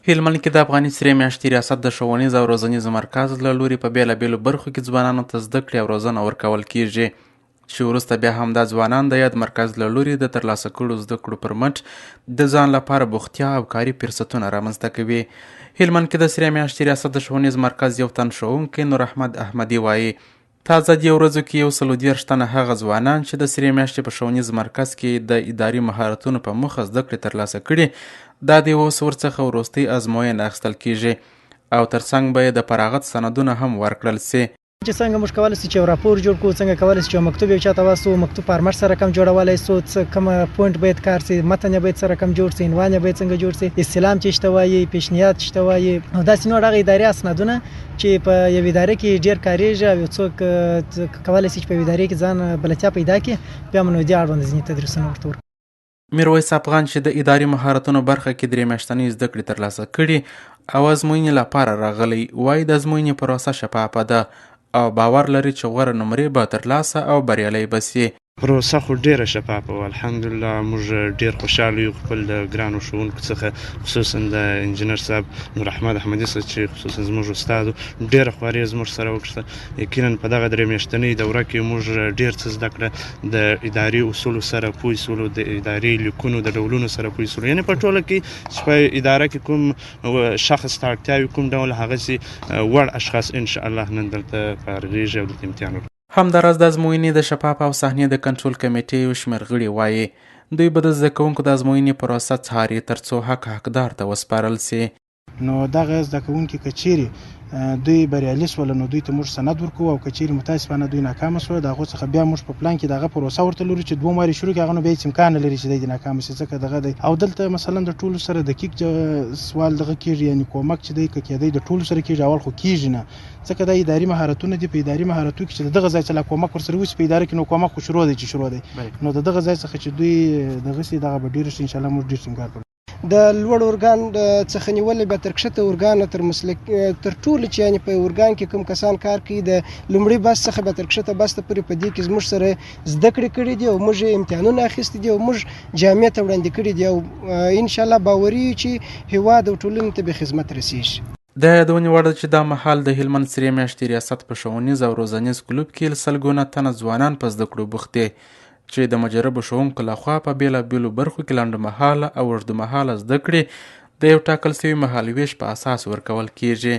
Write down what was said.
هلمند کې د افغاني سرې میاشتې ریاست د ښوونیز او روزنیز مرکز له لوري په بیلابیلو برخو کې ځوانانو ته زده کړې او روزنه ورکول کیږي، چې وروسته بیا همدا ځوانان د یاد مرکز له لوري د ترلاسه کړو زده کړو پر مټ د ځان لپاره بوختیا او کاري فرصتونه رامنځته کوي. هلمند کې د سرې میاشتې ریاست د ښوونیز مرکز یو تن ښوونکی نور احمد احمدي وایي تازه دې ورځو کې 130 تنه هغه ځوانان چې د سرې میاشتې په ښوونیز مرکز کې د اداري مهارتونو په موخه زده کړې ترلاسه کړي دا د اوس ورڅخه وروستۍ ازموینه اخیستل کیږي او ترڅنګ به یې د فراغت سندونه هم ورکړل سي. چې څنګه موږ کولی شو چې یو راپور جوړ کړو، څنګه کولی شو چې مکتوب یو چاته واستو، مکتوب فارمټ سره کم جوړولی سو، کوم پوینټ باید کار سي، متن باید سره کم جوړ سي، عنوان باید څنګه جوړ سي، استلام چې شته وایي، پیشنهاد شته وایي، او داسې نور هغه اداري اسنادونه چې په یو ادارې کې ډېر کارېږي او څوک کولی شي چې په یو ادارې کې ځان بلدتیا پیدا کړي بیا مو دې اړوند ځینې تدریسونه ورته ورکړي. میرویس افغان چې د اداري مهارتونو برخه کې 3 میاشتنۍ زده کړې ترلاسه کړي او ازموینې لپاره راغلی وایي د ازموینې پروسه شفافه ده او باور لري چې غوره نمرې به ترلاسه او بریالی به سي. پروسه خو ډیره شفافه وه، الحمدلله موږ ډیر خوشحاله یو خپل د ګرانو ښوونکو څخه، خصوصا د انجینر صاحب نور احمد احمدي صاحب چې خصوصا زموږ استاد ډیره خواري زموږ سره وکړه. یقینا په دغه 3 میاشتنۍ دوره کې موږ ډیر څه زده کړه، د اداري اصولو سره پوه سولو، د اداري لیکونو د ډولونو سره پوه سولو، یعنې په ټوله کې چې په اداره کې کوم شخص ته اړتیا وي کوم ډول هغسې وړ اشخاص ان شاء الله نن دلته فارغېږي او دلته امتحان ورکوي. همداراز د ازموینې د شفاف او صحنې د کنټرول کمیټې یو شمېر غړي وایي دوی به د زده کوونکو د ازموینې پروسه څاري ترڅو حقدار ته وسپارل سي. نو دغه زده کوونکي که چیرې دوی بریالي سول نو دوی ته موږ سند ورکوو، او که چیرې متاسفانه دوی ناکامه سول د هغو څخه بیا موږ په پلان کې دغه پروسه ورته لرو چې 2 وارې شروع کړي، هغه نو بیا هېڅ امکان نه لري چې دی دې ناکامه شي ځکه دغه دی. او دلته مثلا د ټولو سره دقیق سوال دغه کېږي، یعنې کومک چې دی که کېدی د ټولو سره کېږي، اول خو کېږي نه ځکه دا اداري مهارتونه دي. په اداري مهارتونو کې چې دغه ځای څخه کومک ورسره وشي په اداره کې نو کومک خو شروع دی چې شروع دی، نو دغه ځای څخه چې دوی دغسې دغه به ډېر شي ان شاء الله موږ ډېر ټینګار کوو. د لوړ ارګان څخه نیولې به تر کښته ارګان تر مسلک تر ټولو چې یعنې په ارګان کې کوم کسان کار کوي د لومړي بس څخه به تر کښته بس ته پورې په دې کې زموږ سره زده کړې کړي دي او موږ امتحانونه اخیستي دي او موږ جامعې ته وړاندې کړي دي او ان شاء الله باوري یو چې هېواد او ټولنې ته به خدمت رسیږي. د یادونې وړ ده چې دا مهال د هلمند سرې میاشتې ریاست په ښوونیز او روزنیز کلوب کې سلګونه تنه ځوانان په زده کړو بوخت دي چې د مجربو ښوونکو لخوا په بیلابیلو برخو کې لنډمهاله او اوږدمهاله زده کړې د یو ټاکل شوي مهالویش په اساس ورکول کیږي.